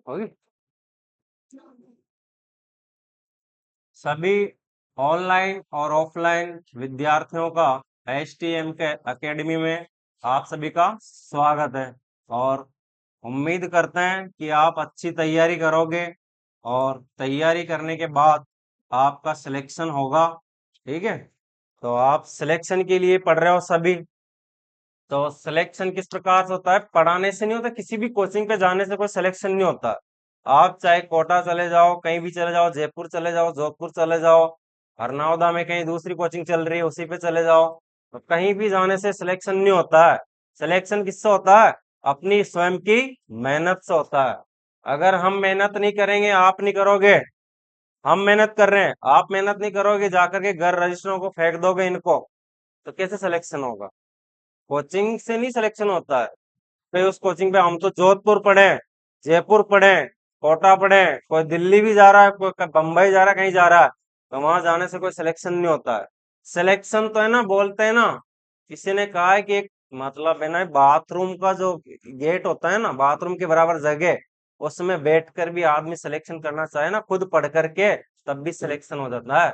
होगी। सभी ऑनलाइन और ऑफलाइन विद्यार्थियों का एसटीएम के एकेडमी में आप सभी का स्वागत है। और उम्मीद करते हैं कि आप अच्छी तैयारी करोगे और तैयारी करने के बाद आपका सिलेक्शन होगा। ठीक है, तो आप सिलेक्शन के लिए पढ़ रहे हो सभी। तो सिलेक्शन किस प्रकार से होता है? पढ़ाने से नहीं होता, किसी भी कोचिंग पे जाने से कोई सिलेक्शन नहीं होता। आप चाहे कोटा चले जाओ, कहीं भी चले जाओ, जयपुर चले जाओ, जोधपुर चले जाओ, हरनौदा में कहीं दूसरी कोचिंग चल रही है उसी पे चले जाओ, तो कहीं भी जाने से सिलेक्शन नहीं होता है। सिलेक्शन किससे होता है? अपनी स्वयं की मेहनत से होता है। अगर हम मेहनत नहीं करेंगे, आप नहीं करोगे, हम मेहनत कर रहे हैं, आप मेहनत नहीं करोगे, जाकर के घर रजिस्टरों को फेंक दोगे इनको, तो कैसे सिलेक्शन होगा? कोचिंग से नहीं सिलेक्शन होता है। भाई उस कोचिंग पे हम तो जोधपुर पढ़े, जयपुर पढ़े, कोटा पढ़े, कोई दिल्ली भी जा रहा है, कोई बम्बई जा रहा है, कहीं जा रहा है, तो वहां जाने से कोई सिलेक्शन नहीं होता है। सिलेक्शन तो है ना, बोलते हैं ना, किसी ने कहा है कि एक मतलब है ना, बाथरूम का जो गेट होता है ना, बाथरूम के बराबर जगह, उसमें बैठ कर भी आदमी सिलेक्शन करना चाहे ना, खुद पढ़ करके, तब भी सिलेक्शन हो जाता है।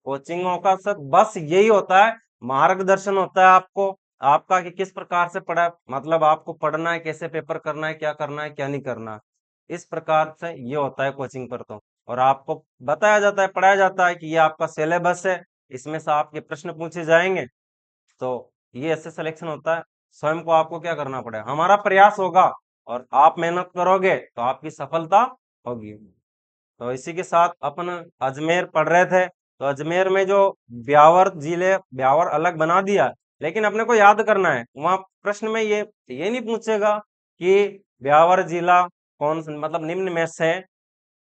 कोचिंगों का सब बस यही होता है, मार्गदर्शन होता है आपको, आपका कि किस प्रकार से पढ़ा, मतलब आपको पढ़ना है, कैसे पेपर करना है, क्या करना है, क्या नहीं करना। इस प्रकार से ये होता है कोचिंग पर तो। और आपको बताया जाता है, पढ़ाया जाता है कि ये आपका सिलेबस है, इसमें से आपके प्रश्न पूछे जाएंगे। तो ये ऐसे सिलेक्शन होता है। स्वयं को आपको क्या करना पड़ेगा? हमारा प्रयास होगा और आप मेहनत करोगे तो आपकी सफलता होगी। तो इसी के साथ अपन अजमेर पढ़ रहे थे, तो अजमेर में जो ब्यावर जिले, ब्यावर अलग बना दिया, लेकिन अपने को याद करना है। वहां प्रश्न में ये नहीं पूछेगा कि ब्यावर जिला मतलब निम्न में से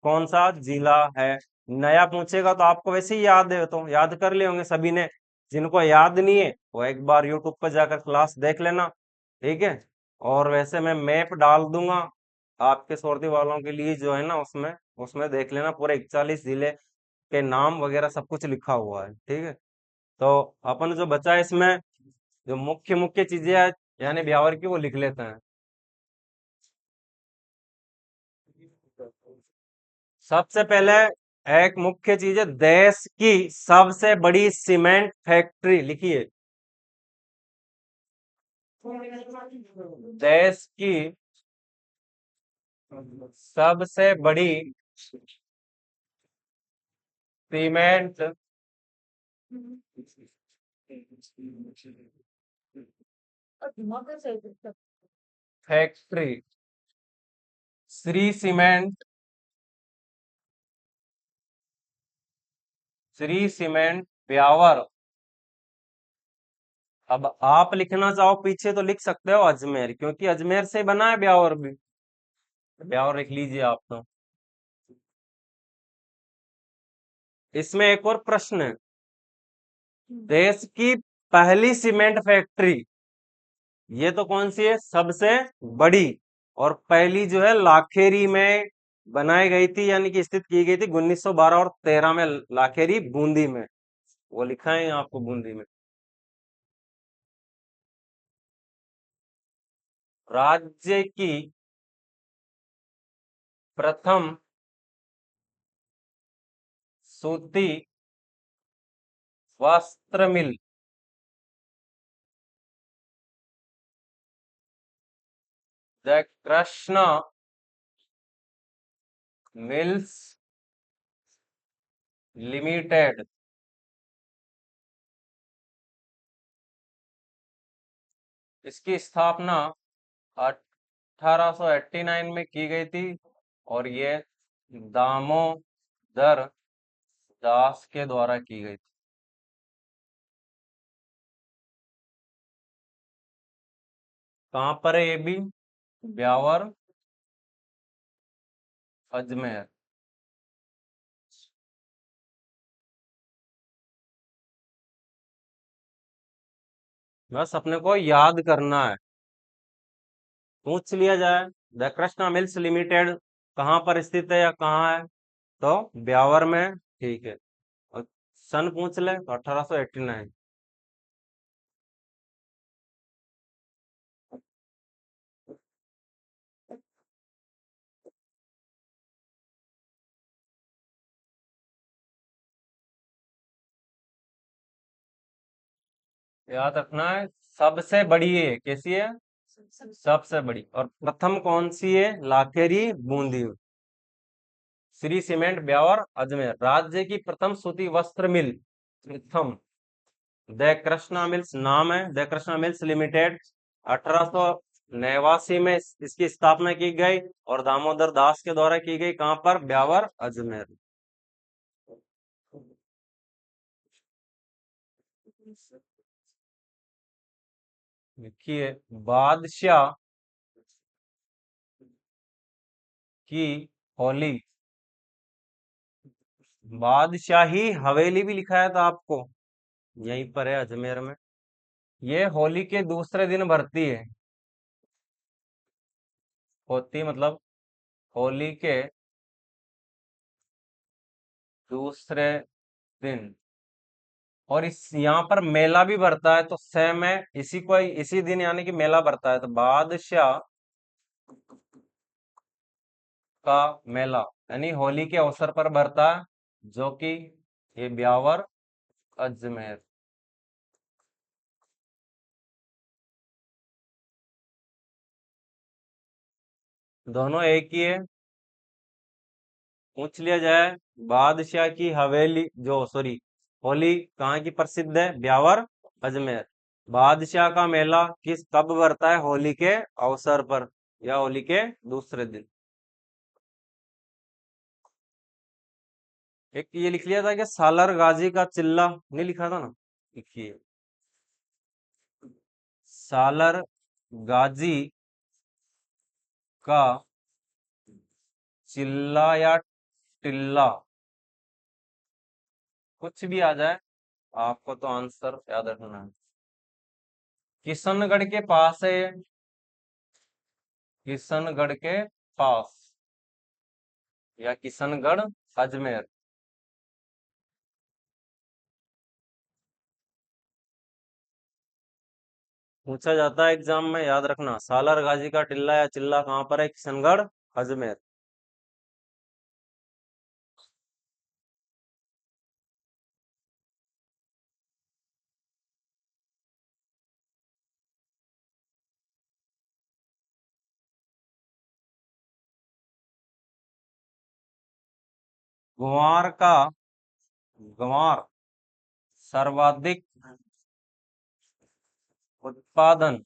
कौन सा जिला है। नया पूछेगा तो आपको वैसे ही याद है, तो याद कर लिए होंगे सभी ने। जिनको याद नहीं है वो एक बार यूट्यूब पर जाकर क्लास देख लेना। ठीक है, और वैसे मैं मैप डाल दूंगा आपके सोर्दी वालों के लिए, जो है ना, उसमें उसमें देख लेना, पूरे 41 जिले के नाम वगैरह सब कुछ लिखा हुआ है। ठीक है, तो अपन जो बचा है इसमें, जो मुख्य मुख्य चीजें हैं यानी ब्यावर की, वो लिख लेते हैं। सबसे पहले एक मुख्य चीज है, देश की सबसे बड़ी सीमेंट फैक्ट्री लिखिए। देश की सबसे बड़ी cement factory Shri cement, Shri cement Beawar. अब आप लिखना चाहो पीछे तो लिख सकते हो अजमेर, क्योंकि अजमेर से बना है ब्यावर भी। ब्यावर लिख लीजिए आप तो। इसमें एक और प्रश्न है, देश की पहली सीमेंट फैक्ट्री, ये तो कौन सी है? सबसे बड़ी। और पहली जो है लाखेरी में बनाई गई थी, यानी कि स्थित की गई थी 1912 और 13 में, लाखेरी बूंदी में। वो लिखा है यहाँ आपको बूंदी में। राज्य की प्रथम सूती वस्त्र मिल, द कृष्णा मिल्स लिमिटेड, इसकी स्थापना 1889 में की गई थी। और ये दामोदर दास के द्वारा की गई थी। कहाँ पर है ये भी? ब्यावर, अजमेर। बस अपने को याद करना है, पूछ लिया जाए द कृष्णा मिल्स लिमिटेड कहाँ पर स्थित है या कहाँ है, तो ब्यावर में। ठीक है, और सन पूछ ले तो 1889। याद रखना है, सबसे बड़ी है, कैसी है? सबसे बड़ी। और प्रथम कौन सी है? लाखेरी बूंदी। श्री सीमेंट ब्यावर अजमेर। राज्य की प्रथम सूती वस्त्र मिल, प्रथम द कृष्णा मिल्स नाम है, द कृष्णा मिल्स लिमिटेड। 1889 में इसकी स्थापना की गई और दामोदर दास के द्वारा की गई। कहां पर? ब्यावर अजमेर। देखिए, बादशाह की होली, बादशाही हवेली भी लिखा है था आपको, यहीं पर है अजमेर में। ये होली के दूसरे दिन भरती है, होती मतलब होली के दूसरे दिन। और इस यहाँ पर मेला भी भरता है, तो सेम है, इसी को इसी दिन यानी कि मेला भरता है, तो बादशाह का मेला यानी होली के अवसर पर भरता है, जो कि ये ब्यावर अजमेर। दोनों एक ही है, पूछ लिया जाए। बादशाह की हवेली जो सॉरी होली कहाँ की प्रसिद्ध है? ब्यावर अजमेर। बादशाह का मेला किस कब भरता है? होली के अवसर पर या होली के दूसरे दिन। एक ये लिख लिया था कि सालर गाजी का चिल्ला, नहीं लिखा था ना? लिखिए, सालर गाजी का चिल्ला या टिल्ला, कुछ भी आ जाए, आपको तो आंसर याद रखना है। किशनगढ़ के पास है ये, किशनगढ़ के पास या किशनगढ़ अजमेर। पूछा जाता है एग्जाम में, याद रखना। सालर गाजी का टिल्ला या चिल्ला कहाँ पर है? किशनगढ़ अजमेर। ग्वार का, ग्वार सर्वाधिक उत्पादन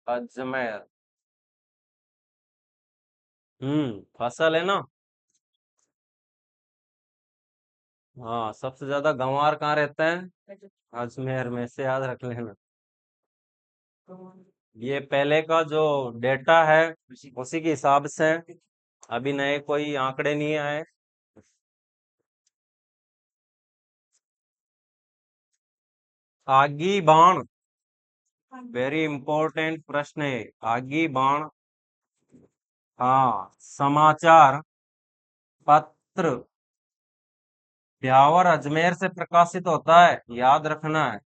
अजमेर। फसल है ना। हाँ, सबसे ज्यादा गंवार कहाँ रहता है? अजमेर में, से याद रख लेना। ये पहले का जो डेटा है उसी के हिसाब से है। अभी नए कोई आंकड़े नहीं आए। आगी बाण, वेरी इंपॉर्टेंट प्रश्न है। आगी बाण, हाँ, समाचार पत्र ब्यावर अजमेर से प्रकाशित होता है, याद रखना है।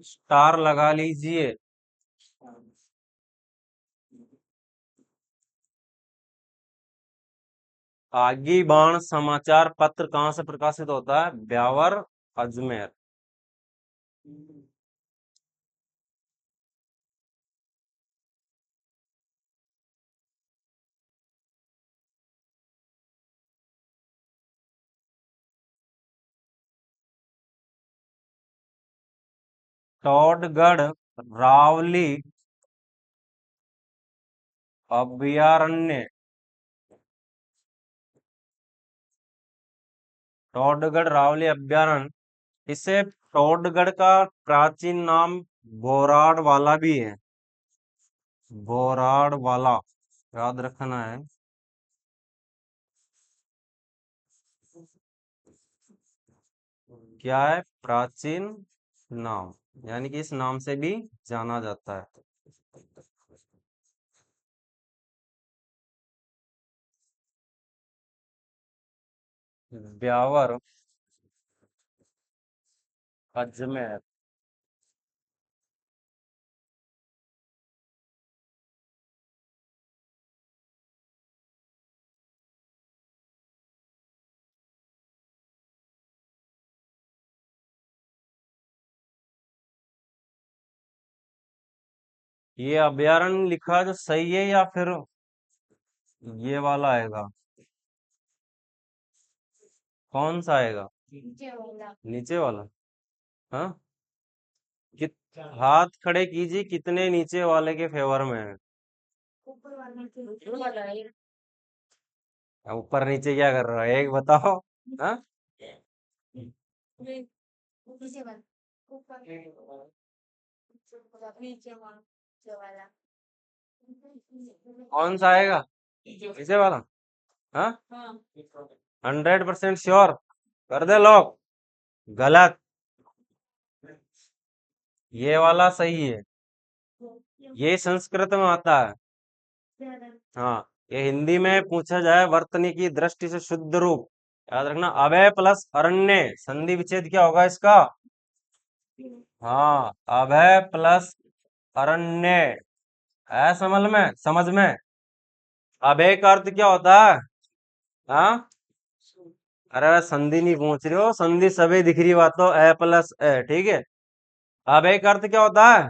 स्टार लगा लीजिए। आगी बाण समाचार पत्र कहाँ से प्रकाशित होता है? ब्यावर अजमेर। टोडगढ़ रावली अभयारण्य, टोडगढ़ रावली अभयारण्य, इसे टोडगढ़ का प्राचीन नाम बोराड़ वाला भी है, बोराड़ वाला, याद रखना है। क्या है? प्राचीन नाम, यानी कि इस नाम से भी जाना जाता है। ब्यावर अजमेर। ये अभयारण्य लिखा जो सही है या फिर ये वाला आएगा? कौन सा आएगा? नीचे वाला। हाँ। कित हाथ खड़े कीजिए कितने नीचे वाले के फेवर में है। अब ऊपर नीचे क्या कर रहा है एक बताओ। हाँ। कौन सा आएगा? नीचे वाला। हाँ। 100% श्योर। कर दे लॉक। गलत। ये वाला सही है। ये संस्कृत में आता है। हाँ। ये हिंदी में पूछा जाए वर्तनी की दृष्टि से शुद्ध रूप याद रखना अभय प्लस अरण्य संधि विच्छेद क्या होगा इसका? हाँ। अभय प्लस अरण्य है समझ में। अभय का अर्थ क्या होता है? हाँ। अरे संधि नहीं पूछ रहे हो संधि सभी दिख रही बात तो ए प्लस ए ठीक है। अभय का अर्थ क्या होता है?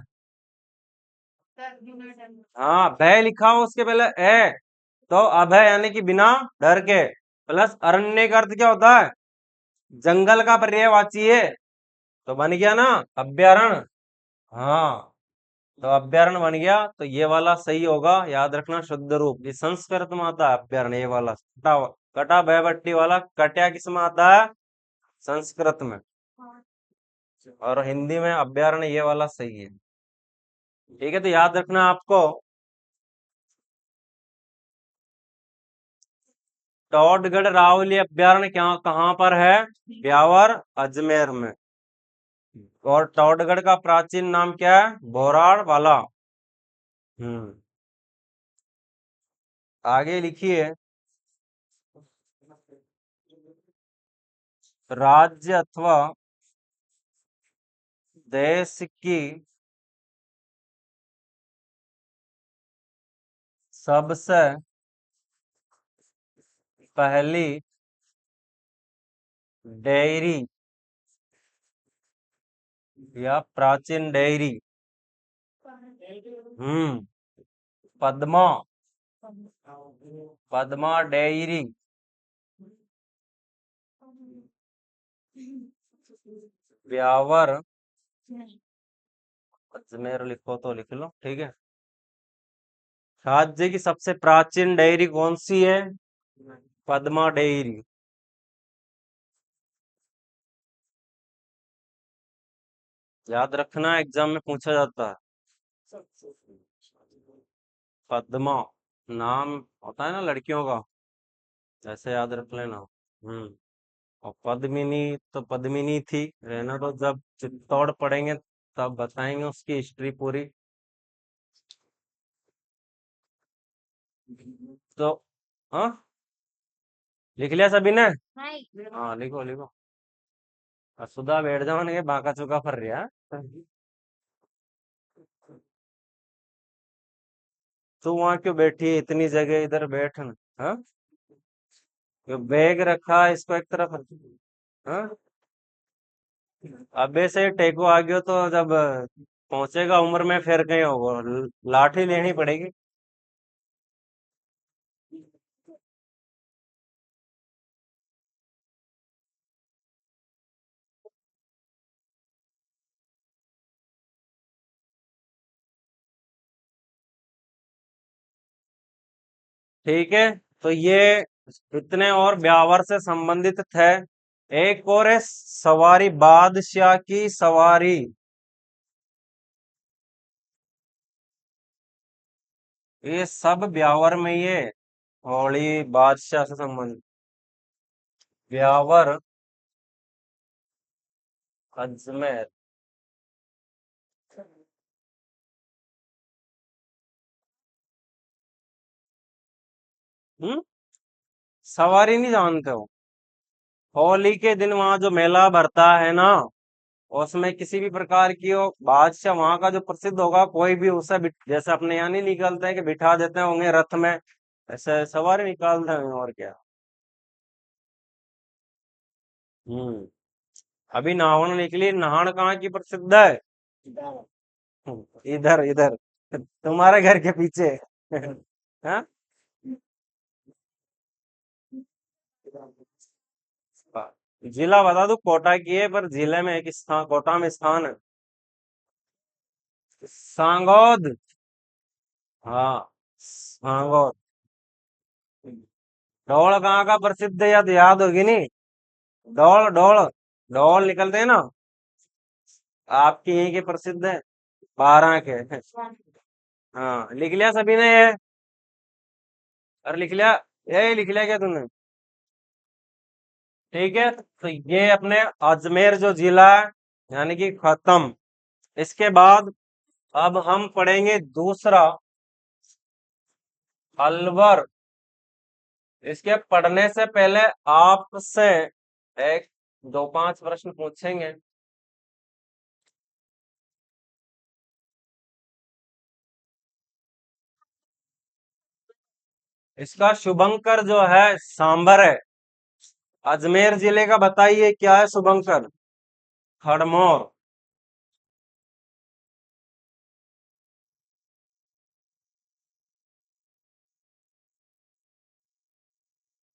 हाँ भय लिखा हो उसके पहले ए तो अभय यानी कि बिना डर के प्लस अरण्य का अर्थ क्या होता है? जंगल का पर्यायवाची है। तो बन गया ना अभ्यारण्य। हाँ। तो अभ्यारण्य बन गया तो ये वाला सही होगा याद रखना शुद्ध रूप ये संस्कृत में आता है अभ्यारण्य ये वाला कटा कटा भयभट्टी वाला कट्या किस में आता है? संस्कृत में। और हिंदी में अभ्यारण्य ये वाला सही है। ठीक है तो याद रखना आपको टॉडगढ़ रावली अभ्यारण्य क्या कहाँ पर है? ब्यावर अजमेर में। और टॉडगढ़ का प्राचीन नाम क्या है? बोराड़ वाला। हम्म। आगे लिखिए राज्य अथवा देश की सबसे पहली डेयरी या प्राचीन डेयरी। हम्म। पद्मा। पद्मा डेयरी। ब्यावर अजमेर लिखो तो लिख लो ठीक है। राज्य की सबसे प्राचीन डेयरी कौन सी है? पद्मा डेयरी। याद रखना एग्जाम में पूछा जाता है। पद्मा नाम होता है ना लड़कियों का ऐसे याद रख लेना। हम्म। और पद्मिनी तो पद्मिनी थी रहना तो जब चित्तौड़ पढ़ेंगे तब बताएंगे उसकी हिस्ट्री पूरी। तो हाँ लिख लिया सभी ने? हाँ लिखो लिखो। और सुधा बैठ जाओ ने बाका चुका फर रहा। तू वहां क्यों बैठी है इतनी जगह इधर बैठ न। हाँ। ये बैग रखा है, इसको एक तरफ रख। हाँ। अबे से टेको आ गयो तो जब पहुंचेगा उम्र में फिर कहीं होगा लाठी लेनी पड़ेगी। ठीक है तो ये इतने और ब्यावर से संबंधित थे। एक और है सवारी बादशाह की सवारी। ये सब ब्यावर में ही है। होली बादशाह से संबंधित ब्यावर अजमेर। हम्म। सवारी नहीं जानते हो? होली के दिन वहां जो मेला भरता है ना उसमें किसी भी प्रकार की हो बादशाह वहां का जो प्रसिद्ध होगा कोई भी उसे जैसे अपने यहाँ नहीं निकलते हैं कि बिठा देते होंगे रथ में ऐसे सवारी निकालते हैं और क्या। हम्म। अभी नावण निकली नाहन कहाँ की प्रसिद्ध है? इधर इधर। तुम्हारे घर के पीछे। हाँ। जिला बता दो, कोटा की है, पर जिले में एक स्थान, कोटा में स्थान है। सांगोद। हाँ, सांगोद। ढोल कहाँ का प्रसिद्ध है, याद याद होगी नहीं? ढोल ढोल, ढोल निकलते हैं ना, आपके यहीं के प्रसिद्ध है, 12 के। हाँ, लिख लिया सभी ने ये? अरे लिख लिया, ये लिख लिया क्या तूने? ठीक है, तो ये अपने अजमेर जो जिला है, यानी कि खत्म। इसके बाद अब हम पढ़ेंगे दूसरा, अलवर। इसके पढ़ने से पहले आपसे एक दो पांच प्रश्न पूछेंगे। इसका शुभंकर जो है सांबर है। अजमेर जिले का बताइए क्या है शुभंकर? खड़मोर।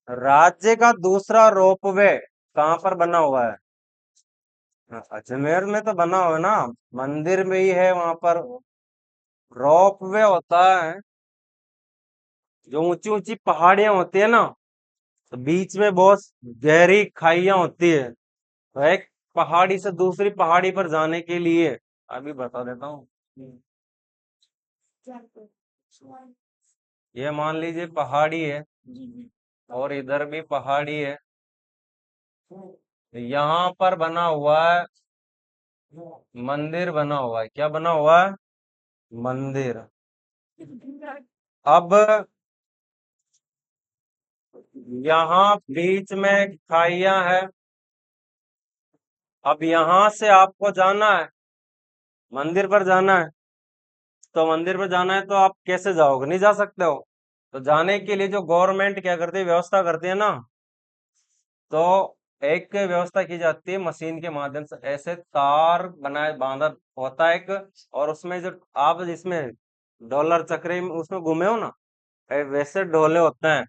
राज्य का दूसरा रोपवे कहाँ पर बना हुआ है? अजमेर में तो बना हुआ है ना, मंदिर में ही है वहां पर। रोपवे होता है जो ऊंची ऊंची पहाड़ियां होती है ना, तो बीच में बहुत गहरी खाइयां होती है, तो एक पहाड़ी से दूसरी पहाड़ी पर जाने के लिए, अभी बता देता हूँ। ये मान लीजिए पहाड़ी है, और इधर भी पहाड़ी है। यहाँ पर बना हुआ है मंदिर, बना हुआ है, क्या बना हुआ है? मंदिर। अब यहाँ बीच में खाइयां है। अब यहाँ से आपको जाना है, मंदिर पर जाना है। तो मंदिर पर जाना है तो आप कैसे जाओगे? नहीं जा सकते हो। तो जाने के लिए जो गवर्नमेंट क्या करती है, व्यवस्था करती है ना, तो एक व्यवस्था की जाती है, मशीन के माध्यम से ऐसे तार बनाए बांधा होता है एक, और उसमें जो आप जिसमें डॉलर चक्री में उसमें घूमे हो ना, वैसे डोले होते हैं।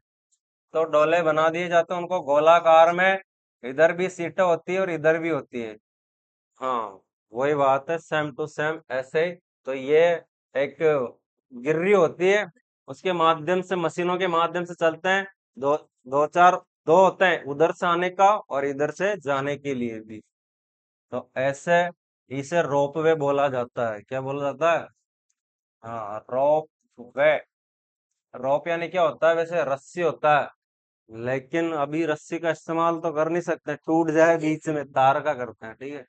तो डोले बना दिए जाते हैं उनको गोलाकार में, इधर भी सीटें होती है और इधर भी होती है। हाँ, वही बात है, सेम टू सेम ऐसे ही। तो ये एक गिर्री होती है, उसके माध्यम से, मशीनों के माध्यम से चलते हैं। दो दो चार, दो होते हैं उधर से आने का और इधर से जाने के लिए भी। तो ऐसे इसे रोपवे बोला जाता है। क्या बोला जाता है? हाँ, रोप वे। रोप यानी क्या होता है? वैसे रस्सी होता है, लेकिन अभी रस्सी का इस्तेमाल तो कर नहीं सकते, टूट जाए बीच में, तार का करते हैं, ठीक है।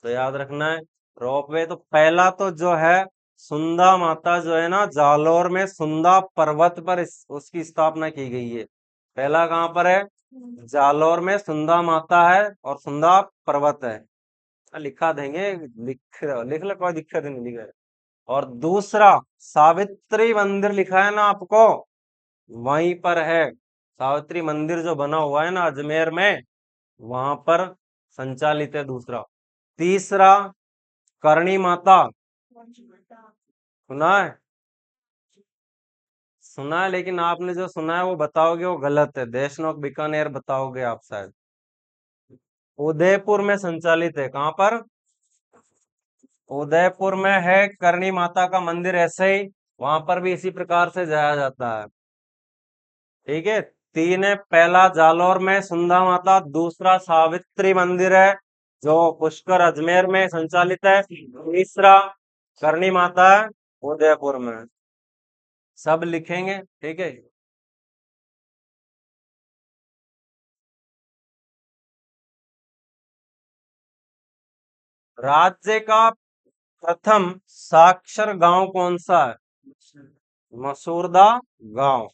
तो याद रखना है, रोपवे तो पहला तो जो है, सुंदा माता जो है ना, जालोर में सुंदा पर्वत पर उसकी स्थापना की गई है। पहला कहाँ पर है? जालोर में सुंदा माता है और सुंदा पर्वत है। लिखा देंगे, लिख ले, कोई दिक्कत नहीं, लिखा है। और दूसरा, सावित्री मंदिर लिखा है ना आपको, वहीं पर है। सावित्री मंदिर जो बना हुआ है ना अजमेर में, वहां पर संचालित है दूसरा। तीसरा, करणी माता, सुना है? सुना है, लेकिन आपने जो सुना है वो बताओगे वो गलत है, देशनोक बीकानेर बताओगे आप शायद। उदयपुर में संचालित है, कहाँ पर? उदयपुर में है करणी माता का मंदिर, ऐसे ही वहां पर भी इसी प्रकार से जाया जाता है। ठीक है। तीन है, पहला जालौर में सुंदा माता, दूसरा सावित्री मंदिर है जो पुष्कर अजमेर में संचालित है, तीसरा करणी माता है उदयपुर में। सब लिखेंगे, ठीक है। राज्य का प्रथम साक्षर गांव कौन सा है? मसूरदा गांव।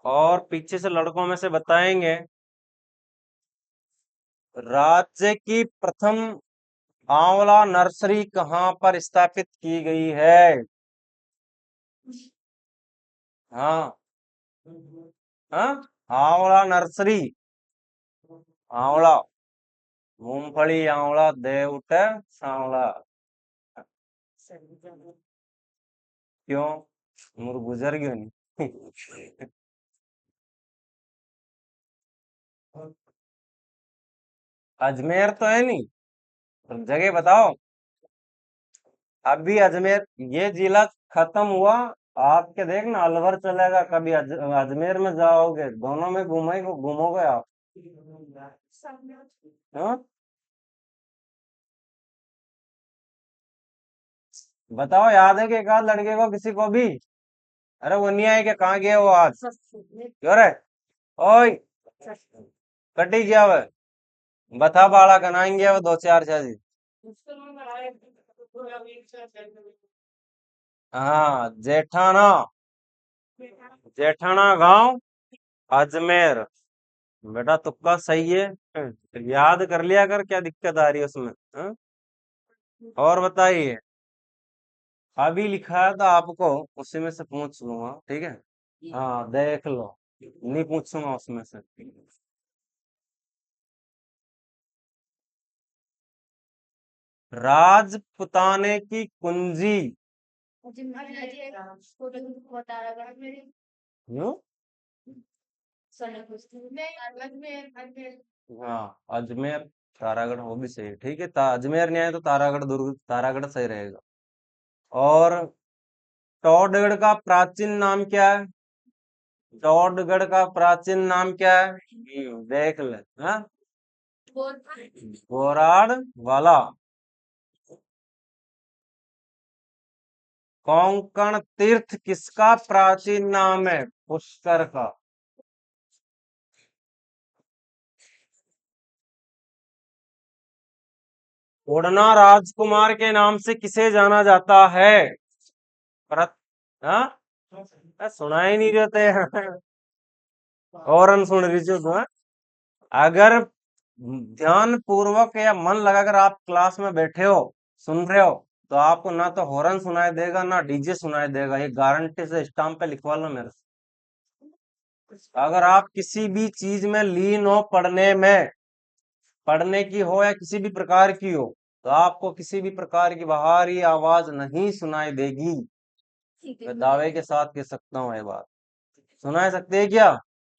और पीछे से लड़कों में से बताएंगे, राज्य की प्रथम आंवला नर्सरी कहाँ पर स्थापित की गई है? हाँ। हाँ, आंवला नर्सरी। आंवला, मूंगफली आंवला दे उठे सांवला। क्यों मुर गुजर क्यों नहीं? अजमेर तो है नहीं, तो जगह बताओ। अभी अजमेर ये जिला खत्म हुआ, आपके देखना अलवर चलेगा, कभी अजमेर में जाओगे, दोनों में घूमोगे आप। हाँ? बताओ, याद है कि एक आध लड़के को, किसी को भी? अरे वो नहीं आए, कि कहाँ गए वो आज? क्यों रे? ओए, कटी गया वह। बता बाड़ा कनाएंगे वो दो चार शादी। हाँ, जेठाना। जेठाना गांव, अजमेर। बेटा तुक्का सही है। याद कर लिया कर, क्या दिक्कत आ रही है उसमें? हाँ? और बताइए। अभी लिखा था आपको, उसी में से पूछ लूंगा, ठीक है? हाँ, देख लो, नहीं पूछूंगा उसमें से। राजपुताने की कुंजी। क्यों? हाँ, अजमेर, तारागढ़ वो भी सही है, ठीक है। अजमेर नहीं आए तो तारागढ़, दुर्ग तारागढ़ सही रहेगा। और टॉडगढ़ का प्राचीन नाम क्या है? टॉडगढ़ का प्राचीन नाम क्या है? देख ले। हाँ, गोराड़ वाला। कोंकण तीर्थ किसका प्राचीन नाम है? पुष्कर का। उड़ना राजकुमार के नाम से किसे जाना जाता है? प्रत हाँ? सुना ही नहीं देते हैं। और सुन रही थी, हाँ? अगर ध्यान पूर्वक या मन लगाकर आप क्लास में बैठे हो, सुन रहे हो, तो आपको ना तो हॉर्न सुनाई देगा, ना डीजे सुनाई देगा, ये गारंटी से स्टाम्प पे लिखवा लो मेरे से। अगर आप किसी भी चीज में लीन हो, पढ़ने में, पढ़ने की हो या किसी भी प्रकार की हो, तो आपको किसी भी प्रकार की बाहरी आवाज नहीं सुनाई देगी। मैं दावे के साथ कह सकता हूँ ये बात। सुनाई सकते हैं क्या?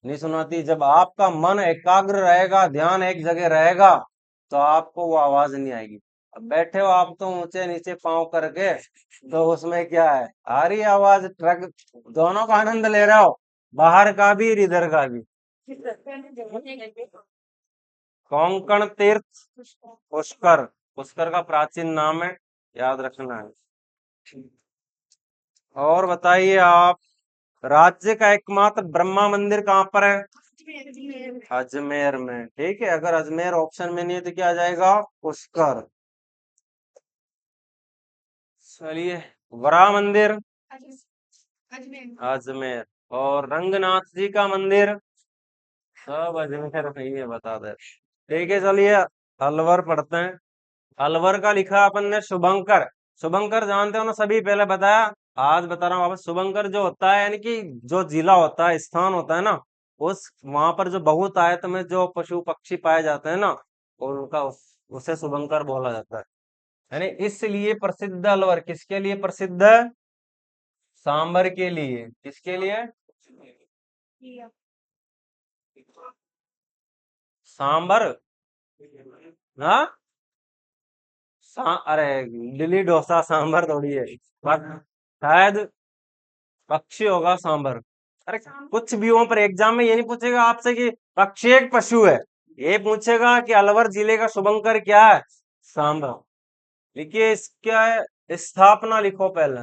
नहीं सुनाती। जब आपका मन एकाग्र रहेगा, ध्यान एक जगह रहेगा, तो आपको वो आवाज नहीं आएगी। अब बैठे हो आप तो ऊंचे नीचे पांव करके, तो उसमें क्या है, आ रही आवाज, ट्रक, दोनों का आनंद ले रहे हो, बाहर का भी और इधर का भी। कोंकण तीर्थ, पुष्कर, पुष्कर का प्राचीन नाम है, याद रखना है। और बताइए आप, राज्य का एकमात्र ब्रह्मा मंदिर कहाँ पर है? अजमेर में, ठीक है। अगर अजमेर ऑप्शन में नहीं है तो क्या आ जाएगा? पुष्कर। चलिए, वरा मंदिर, अजमेर। और रंगनाथ जी का मंदिर, सब अजमेर में ही है, बता दे। ठीक है, चलिए अलवर पढ़ते हैं। अलवर का लिखा अपन ने शुभंकर। शुभंकर जानते हो ना सभी, पहले बताया, आज बता रहा हूँ वापस। शुभंकर जो होता है, यानी कि जो जिला होता है, स्थान होता है ना, उस वहां पर जो बहुत आयत में जो पशु पक्षी पाए जाते हैं ना, और उनका उसे शुभंकर बोला जाता है। यानी इसलिए प्रसिद्ध अलवर किसके लिए प्रसिद्ध है? सांबर के लिए। किसके लिए? सांबर। हाँ, अरे इडली डोसा सांबर थोड़ी है। पर शायद पक्षी होगा सांबर। अरे कुछ भी हो, पर एग्जाम में ये नहीं पूछेगा आपसे कि पक्षी एक पशु है, ये पूछेगा कि अलवर जिले का शुभंकर क्या है? सांबर। लिखिए इसका स्थापना लिखो पहले।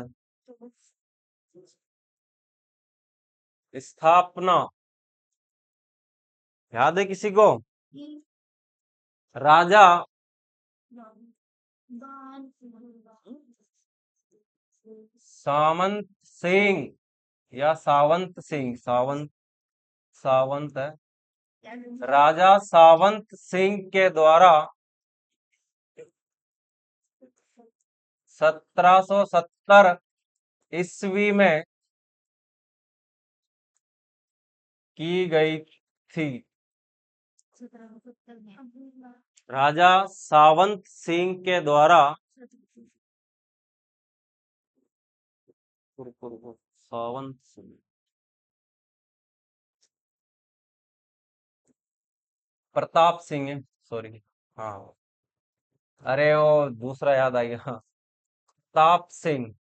स्थापना याद है किसी को? राजा सामंत सिंह, या सावंत सिंह, सावंत, सावंत है। राजा सावंत सिंह के द्वारा 1770 ईस्वी में की गई थी। राजा सावंत सिंह के द्वारा सावन सिंह। प्रताप सिंह है, सॉरी। हाँ, अरे वो दूसरा याद आ गया। हाँ, प्रताप सिंह।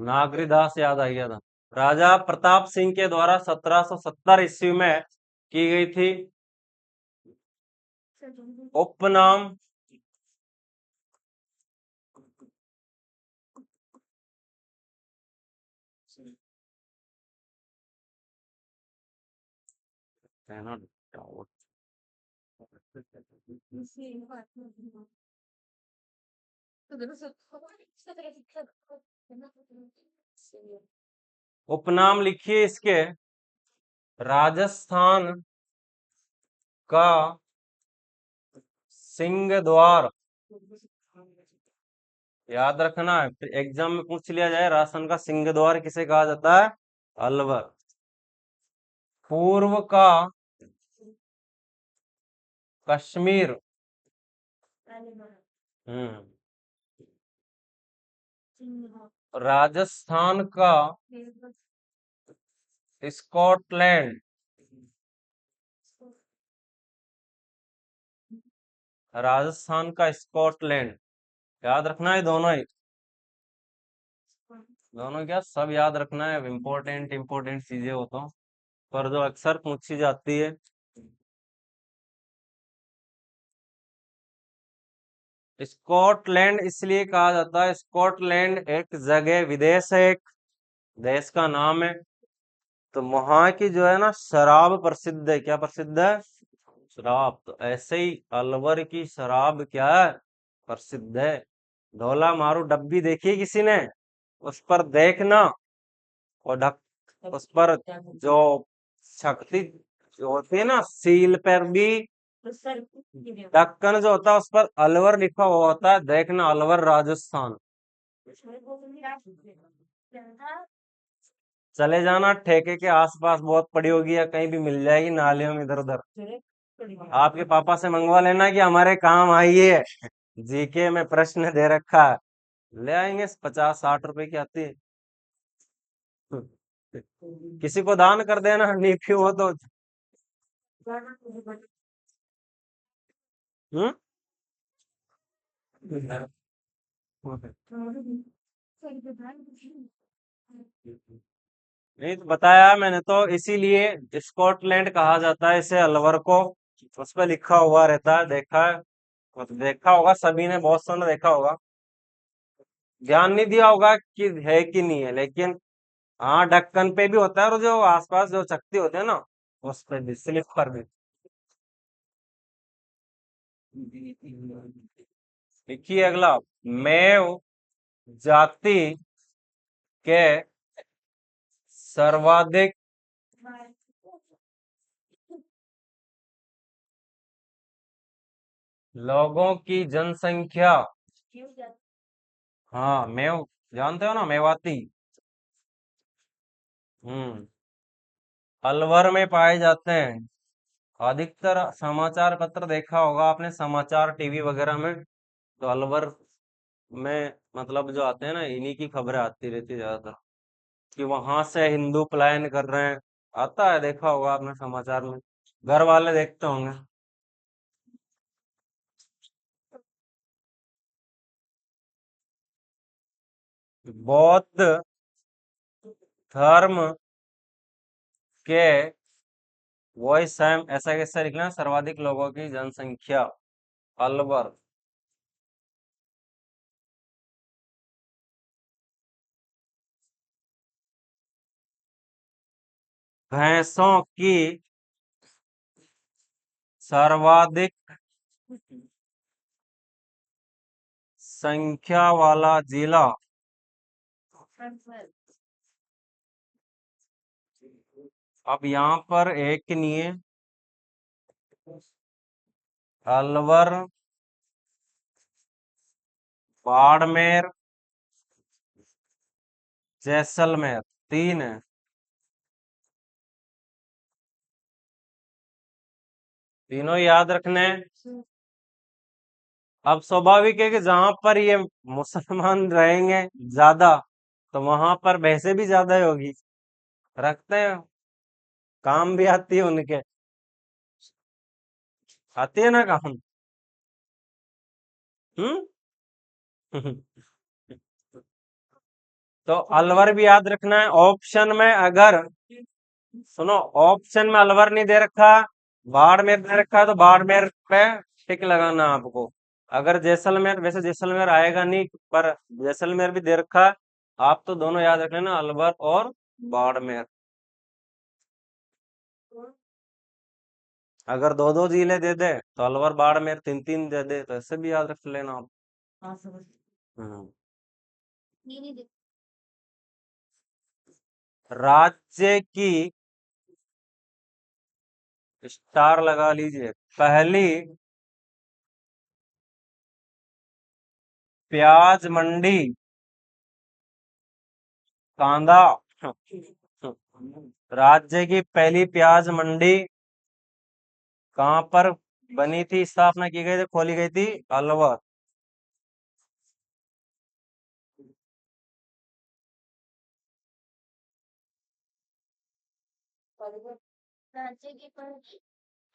नागरीदास याद आ गया था। राजा प्रताप सिंह के द्वारा 1770 ईस्वी में की गई थी। उपनाम। उपनाम लिखिए इसके। राजस्थान का सिंह द्वार। याद रखना है, एग्जाम में पूछ लिया जाए राजस्थान का सिंह द्वार किसे कहा जाता है? अलवर। पूर्व का कश्मीर। हम्म। राजस्थान का स्कॉटलैंड। राजस्थान का स्कॉटलैंड। याद रखना है दोनों ही। दोनों क्या, सब याद रखना है, इम्पोर्टेंट इम्पोर्टेंट चीजें हो तो, पर जो अक्सर पूछी जाती है। स्कॉटलैंड इसलिए कहा जाता है, स्कॉटलैंड एक जगह, विदेश है, एक देश का नाम है। तो वहां की जो है ना शराब प्रसिद्ध है। क्या प्रसिद्ध है? शराब। तो ऐसे ही अलवर की शराब क्या है? प्रसिद्ध है। धौला मारू डब्बी देखी किसी ने? उस पर देखना, और ढक उस पर जो शक्ति जो होती है ना, सील पर भी ढक्कन जो होता है उस पर अलवर लिखा हुआ होता है, देखना, अलवर राजस्थान। चले जाना, ठेके के आसपास बहुत पड़ी होगी या कहीं भी मिल जाएगी नालियों में इधर उधर। आपके पापा से मंगवा लेना कि हमारे काम आई है, जीके में प्रश्न दे रखा है। ले आएंगे, 50-60 रुपए की आती है। किसी को दान कर देना, नींव हो तो। हम्म। नहीं तो बताया मैंने, तो इसीलिए स्कॉटलैंड कहा जाता है इसे, अलवर को। उस पर लिखा हुआ रहता है, देखा है? मतलब देखा होगा सभी ने, बहुत सौ ने देखा होगा। ध्यान नहीं दिया होगा कि है कि नहीं है, लेकिन हाँ, ढक्कन पे भी होता है, और जो आसपास जो चकती होते हैं ना, उस पे भी, स्लिप पर भी। देखिए अगला। मेव जाति के सर्वाधिक लोगों की जनसंख्या। हाँ, मेव जानते हो ना, मेवाती। हम्म। अलवर में पाए जाते हैं। अधिकतर समाचार पत्र देखा होगा आपने, समाचार टीवी वगैरह में, तो अलवर में मतलब जो आते हैं ना, इन्हीं की खबरें आती रहती है ज्यादातर, कि वहां से हिंदू पलायन कर रहे हैं। आता है, देखा होगा आपने समाचार में, घर वाले देखते होंगे। बौद्ध धर्म के, वही सेम ऐसा कैसे लिखना है, सर्वाधिक लोगों की जनसंख्या, अलवर। भैंसों की सर्वाधिक संख्या वाला जिला। अब यहाँ पर एक नहीं है, अलवर, बाड़मेर, जैसलमेर, तीन है। तीनों याद रखने हैं। अब स्वाभाविक है कि जहां पर ये मुसलमान रहेंगे ज्यादा, तो वहां पर भैंसे भी ज्यादा ही होगी। रखते हैं, काम भी आती है उनके। आती है ना काम। हम्म। तो अलवर भी याद रखना है। ऑप्शन में अगर, सुनो, ऑप्शन में अलवर नहीं दे रखा, बाड़मेर दे रखा है, तो बाड़मेर पे टिक लगाना आपको। अगर जैसलमेर, वैसे जैसलमेर आएगा नहीं, पर जैसलमेर भी दे रखा है, आप तो दोनों याद रख लेना, अलवर और बाड़मेर। अगर दो दो जिले दे दे तो अलवर बाड़मेर, तीन तीन दे दे तो ऐसे भी याद रख लेना आप। हम्म। राज्य की, स्टार लगा लीजिए, पहली प्याज मंडी, कांदा। राज्य की पहली प्याज मंडी कहाँ पर बनी थी, स्थापना की गई थी, खोली गई थी? अलवर।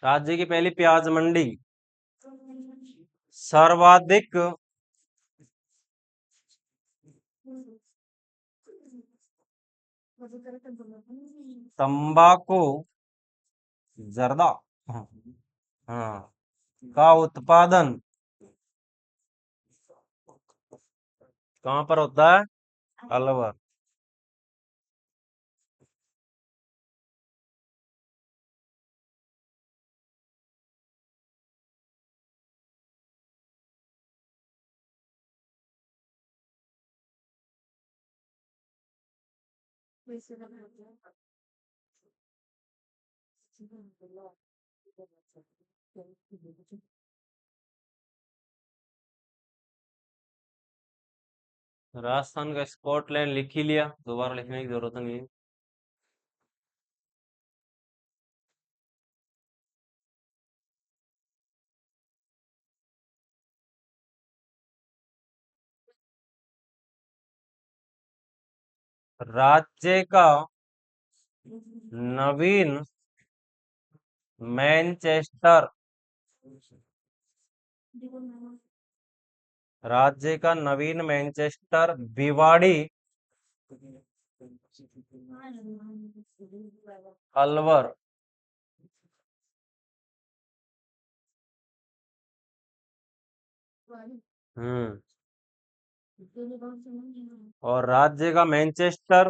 राज्य की पहली प्याज मंडी, सर्वाधिक तंबाकू, जर्दा, हाँ, हाँ, का उत्पादन कहाँ पर होता है? अलवर। राजस्थान का स्कॉटलैंड लिख ही लिया, दोबारा लिखने की जरूरत नहीं है। राज्य का नवीन मैनचेस्टर, राज्य का नवीन मैनचेस्टर भिवाड़ी, अलवर। हम्म। और राज्य का मैनचेस्टर।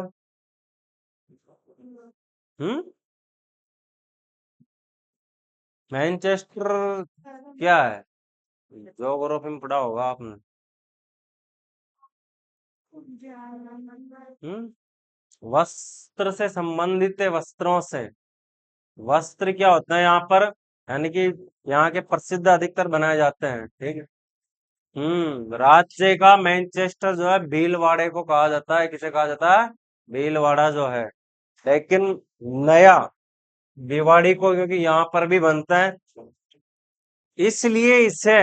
हम्म। मैनचेस्टर क्या है? ज्योग्राफी में पढ़ा होगा आपने। हम्म। वस्त्र से संबंधित है, वस्त्रों से। वस्त्र क्या होता है यहाँ पर, यानी कि यहाँ के प्रसिद्ध अधिकतर बनाए जाते हैं, ठीक है। राज्य का मैनचेस्टर जो है भीलवाड़े को कहा जाता है। किसे कहा जाता है? भीलवाड़ा जो है। लेकिन नया भिवाड़ी को, क्योंकि यहाँ पर भी बनता है, इसलिए इसे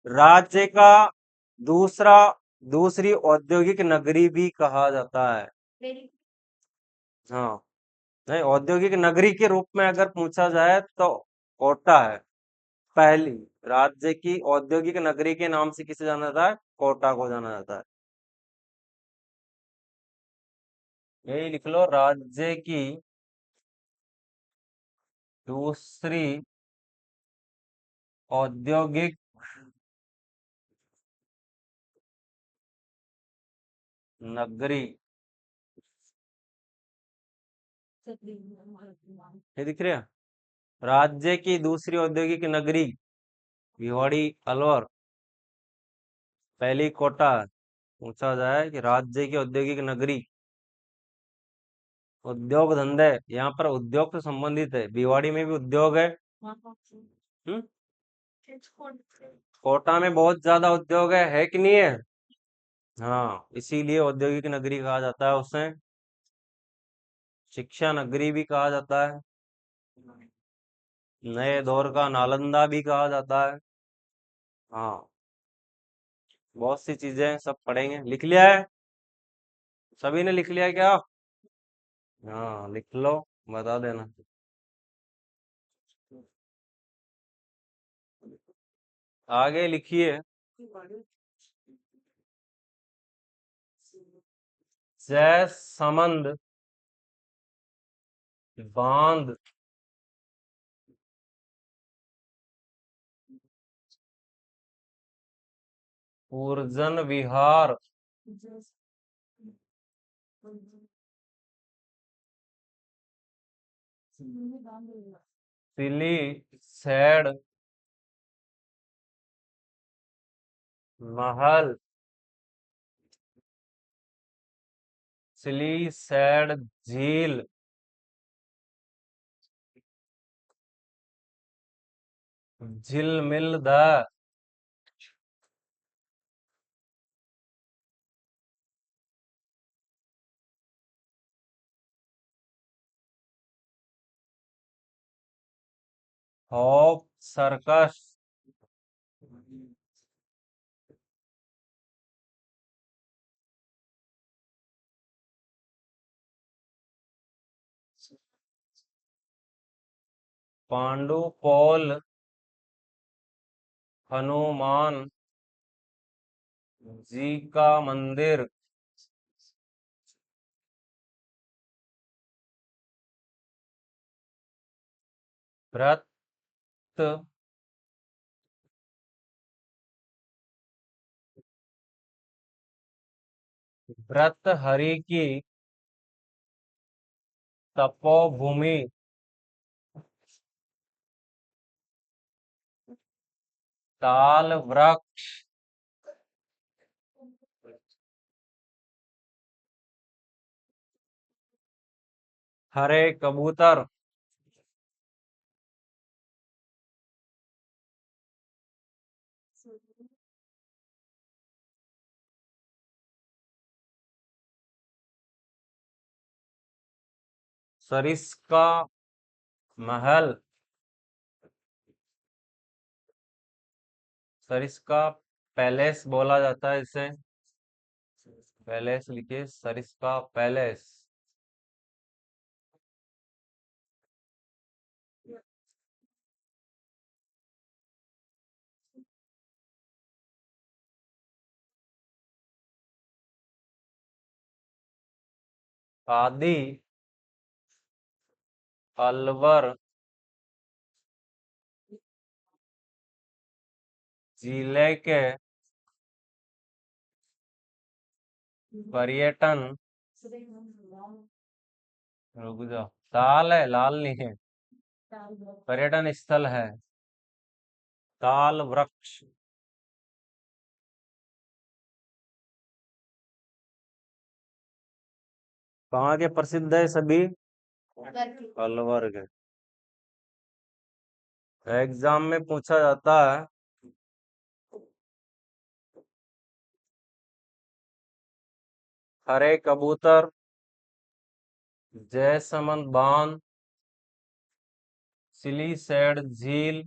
राज्य का दूसरा दूसरी औद्योगिक नगरी भी कहा जाता है। हाँ, नहीं, औद्योगिक नगरी के रूप में अगर पूछा जाए तो कोटा है पहली। राज्य की औद्योगिक नगरी के नाम से किसे जाना जाता है? कोटा को जाना जाता है। यही लिख लो, राज्य की दूसरी औद्योगिक नगरी। ये दिख रहा है? राज्य की दूसरी औद्योगिक नगरी भिवाड़ी, अलवर, पहली कोटा। पूछा जाए कि राज्य की औद्योगिक नगरी, उद्योग धंधे, यहाँ पर उद्योग से संबंधित है, भिवाड़ी में भी उद्योग है। हम्म। कोटा में बहुत ज्यादा उद्योग है कि नहीं है? हाँ, इसीलिए औद्योगिक नगरी कहा जाता है उसे। शिक्षा नगरी भी कहा जाता है। नए दौर का नालंदा भी कहा जाता है। हाँ। बहुत सी चीजें सब पढ़ेंगे। लिख लिया है? सभी ने लिख लिया है क्या? हाँ, लिख लो, बता देना। आगे लिखिए। जयसमंद बांध पूर्जन विहार सिली सैड महल सिली सैड झील झिलमिल द हॉप सर्कस पांडु पौल हनुमान जी का मंदिर व्रत व्रत हरि की तपोभूमि ताल वृक्ष हरे कबूतर सरिस्का महल सरिस्का पैलेस बोला जाता है इसे। पैलेस लिखिए, सरिस्का पैलेस। आदि अलवर जिले के पर्यटन रुक जाओ, ताल है, लाल नहीं है। पर्यटन स्थल है ताल वृक्ष। कहाँ के प्रसिद्ध है सभी? अलवर के। एग्जाम में पूछा जाता है। हरे कबूतर, जयसमंद बांध, सिलीसैड झील,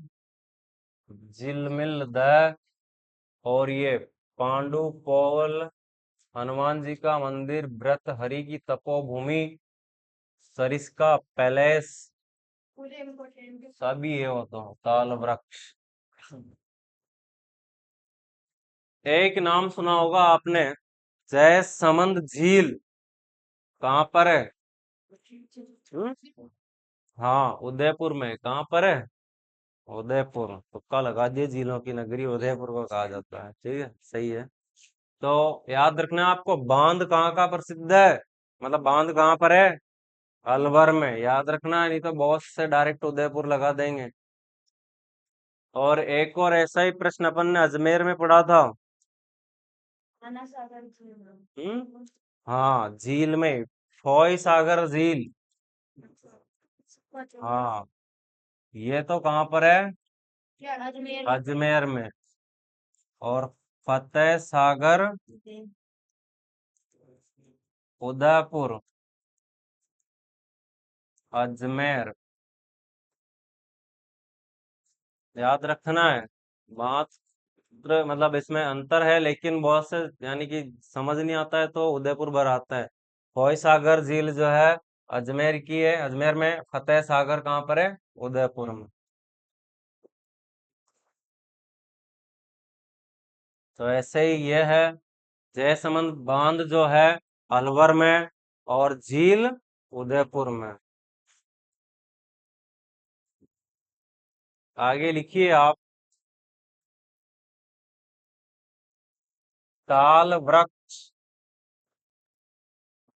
झिलमिल दह, और ये पांडु पौल हनुमान जी का मंदिर, व्रत हरि की तपोभूमि, सरिस्का पैलेस, सभी है वो तो ताल वृक्ष। एक नाम सुना होगा आपने, जयसमंद झील, कहाँ पर है? हम्म? हाँ, उदयपुर में। कहाँ पर है? उदयपुर। तुक्का लगा दिए, झीलों की नगरी उदयपुर को कहा जाता है। ठीक है, सही है। तो याद रखना आपको, बांध कहाँ का प्रसिद्ध है, मतलब बांध कहाँ पर है? अलवर में। याद रखना, नहीं तो बहुत से डायरेक्ट उदयपुर लगा देंगे। और एक और ऐसा ही प्रश्न अपन ने अजमेर में पढ़ा था। हाँ, झील में फोय सागर झील। हाँ, ये तो कहाँ पर है? अजमेर में। और फतेह सागर उदयपुर अजमेर। याद रखना है बात। मतलब इसमें अंतर है, लेकिन बहुत से यानी कि समझ नहीं आता है तो उदयपुर भर आता है। फॉय सागर झील जो है अजमेर की है, अजमेर में। फतेह सागर कहाँ पर है? उदयपुर में। तो ऐसे ही ये है, जयसमंद बांध जो है अलवर में, और झील उदयपुर में। आगे लिखिए आप। ताल वृक्ष।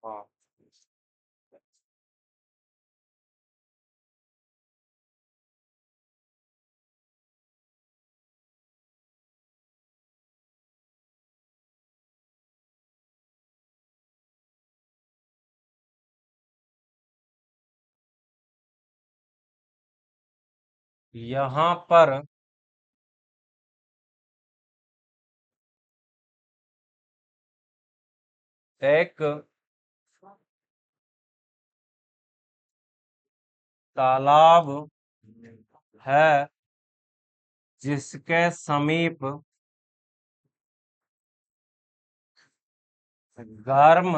हाँ। यहाँ पर एक तालाब है जिसके समीप गर्म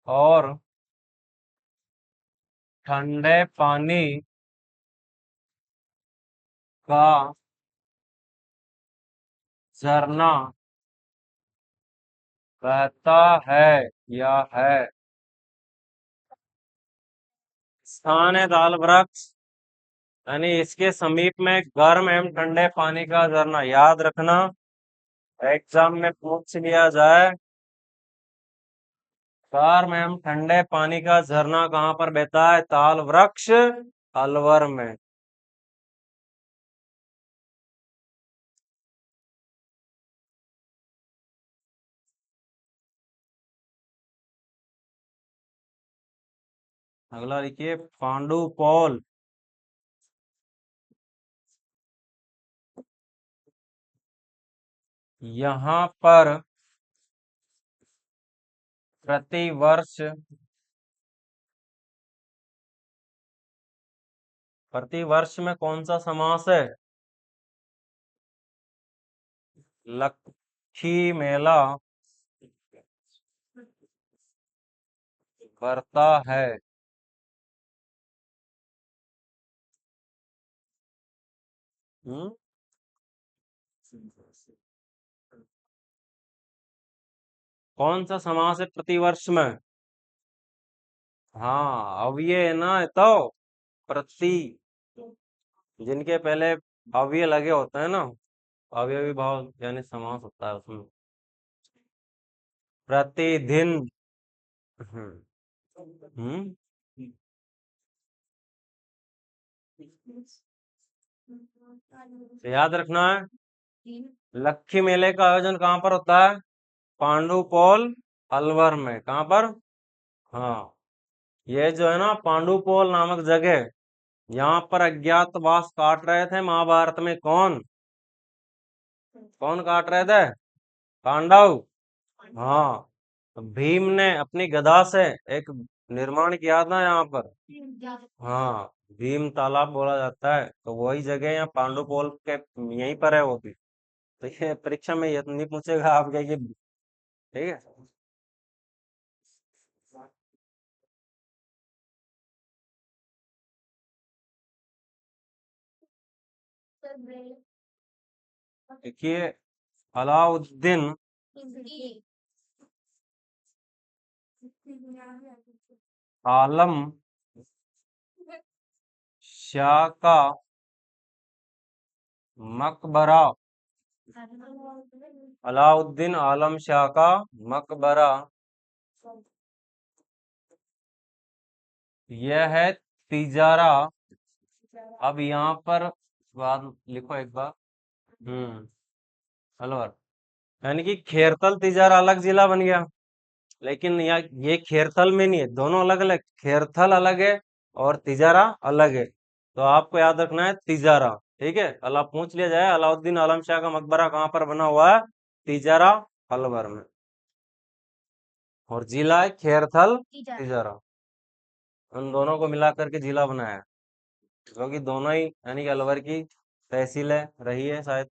और ठंडे पानी का झरना बहता है या है। स्थान है दाल वृक्ष, यानी इसके समीप में गर्म एवं ठंडे पानी का झरना। याद रखना, एग्जाम में पूछ लिया जाए, गर्म एवं ठंडे पानी का झरना कहाँ पर बहता है? ताल वृक्ष अलवर में। अगला लिखिए, पांडुपौल। यहाँ पर प्रतिवर्ष, प्रतिवर्ष में कौन सा समास है? लक्खी मेला करता है। हम्म। कौन सा समास है प्रतिवर्ष में? हाँ, अब ये है ना, तो प्रति, जिनके पहले अव्यय लगे होते हैं ना, अवयवी भाव यानी समास होता है उसमें। प्रतिदिन। हम्म। हम्म। तो याद रखना है, लक्खी मेले का आयोजन कहाँ पर होता है? पांडुपौल अलवर में। कहाँ पर? हाँ। ये जो है ना पांडुपौल नामक जगह, यहाँ पर अज्ञातवास काट रहे थे महाभारत में। कौन कौन काट रहे थे? पांडव। हाँ। तो भीम ने अपनी गदा से एक निर्माण किया था यहाँ पर। हाँ, भीम तालाब बोला जाता है, तो वही जगह यहाँ पांडुपौल के यहीं पर है वो भी। तो ये परीक्षा में ये तो नहीं पूछेगा आपके कि, ठीक है। देखिए, अलाउद्दीन आलम शाह का मकबरा। अलाउद्दीन आलम शाह का मकबरा, यह है तिजारा। अब यहाँ पर बात लिखो एक बार। अलवर, यानी कि खेरतल तिजारा अलग जिला बन गया, लेकिन यहाँ ये खेरथल में नहीं है, दोनों अलग अलग। खेरथल अलग है और तिजारा अलग है। तो आपको याद रखना है तिजारा। ठीक है, अल्लाह पूछ लिया जाए अलाउद्दीन आलम शाह का मकबरा कहाँ पर बना हुआ है? तिजारा अलवर में। और जिला है खेरथल तिजारा। उन दोनों को मिला करके जिला बनाया है, क्योंकि दोनों ही यानी कि अलवर की तहसील है, रही है शायद।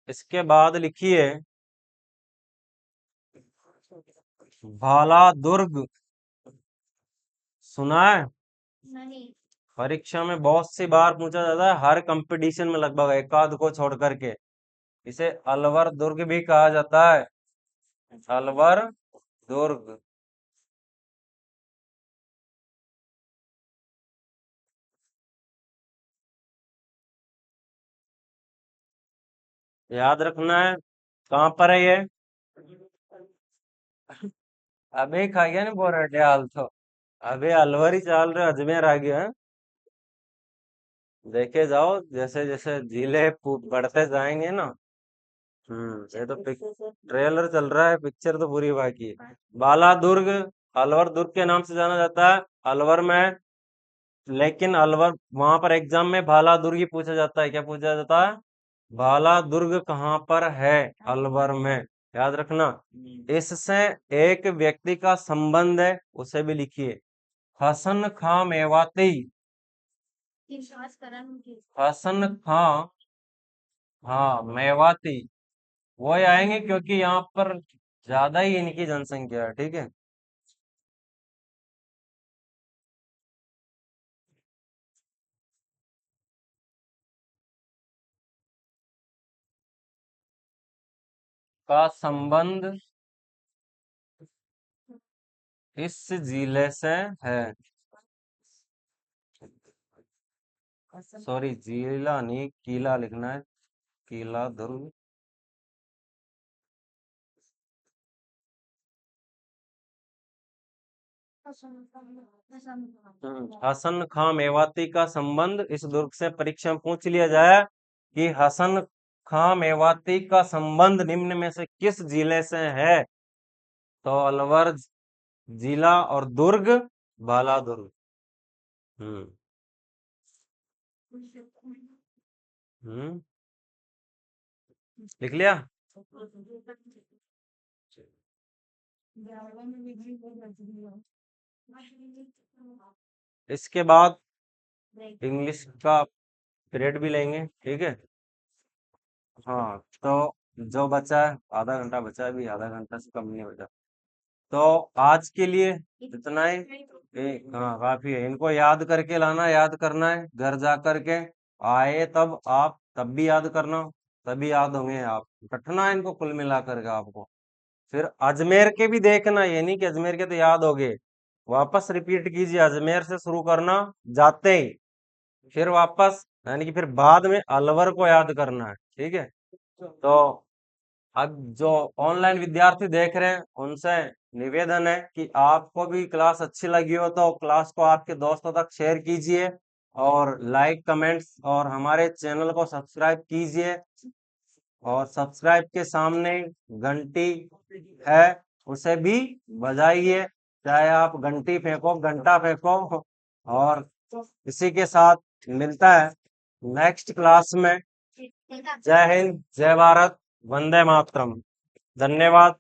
इसके बाद लिखिए भाला दुर्ग। सुना है? नहीं। परीक्षा में बहुत सी बार पूछा जाता है, हर कंपटीशन में लगभग, एक आध को छोड़ करके। इसे अलवर दुर्ग भी कहा जाता है। अलवर दुर्ग। याद रखना है। कहाँ पर है ये? अबे खा गया नहीं बोराटे हाल तो। अबे अलवर ही चाल रहे, अजमेर आ गया है। देखे जाओ, जैसे जैसे जिले बढ़ते जाएंगे ना। ये तो ट्रेलर चल रहा है, पिक्चर तो पूरी बाकी है। बाला दुर्ग अलवर दुर्ग के नाम से जाना जाता है। अलवर में, लेकिन अलवर वहां पर एग्जाम में भाला दुर्ग ही पूछा जाता है। क्या पूछा जाता है? भाला दुर्ग कहाँ पर है? अलवर में। याद रखना। इससे एक व्यक्ति का संबंध है, उसे भी लिखिए। हसन खां मेवाती। हसन खां, हाँ मेवाती। वो ही आएंगे क्योंकि यहाँ पर ज्यादा ही इनकी जनसंख्या है। ठीक है। का संबंध इस जिले से है। सॉरी, जिला नहीं, किला लिखना है। किला दुर्ग। हसन खां मेवाती का संबंध इस दुर्ग से परीक्षा में पूछ लिया जाए कि हसन खां मेवाती का संबंध निम्न में से किस जिले से है? तो अलवर जिला और दुर्ग बाला दुर्ग। हम्म। हम्म। लिख लिया? इसके बाद इंग्लिश का पीरियड भी लेंगे। ठीक है। हाँ, तो जो बचा है, आधा घंटा बचा है, अभी आधा घंटा से कम नहीं बचा। तो आज के लिए इतना ही। हाँ काफी है। इनको याद करके लाना, याद करना है घर जा करके। आए तब आप तब भी याद करना, तभी याद होंगे आप। रटना इनको कुल मिला करके आपको। फिर अजमेर के भी देखना, ये नहीं कि अजमेर के तो याद हो गए। वापस रिपीट कीजिए, अजमेर से शुरू करना जाते ही, फिर वापस, यानी कि फिर बाद में अलवर को याद करना है। ठीक है। तो अब जो ऑनलाइन विद्यार्थी देख रहे हैं, उनसे निवेदन है कि आपको भी क्लास अच्छी लगी हो तो क्लास को आपके दोस्तों तक शेयर कीजिए, और लाइक कमेंट्स और हमारे चैनल को सब्सक्राइब कीजिए। और सब्सक्राइब के सामने घंटी है, उसे भी बजाइए। चाहे आप घंटी फेंको, घंटा फेंको। और इसी के साथ मिलता है नेक्स्ट क्लास में। जय हिंद, जय भारत, वंदे मातरम। धन्यवाद।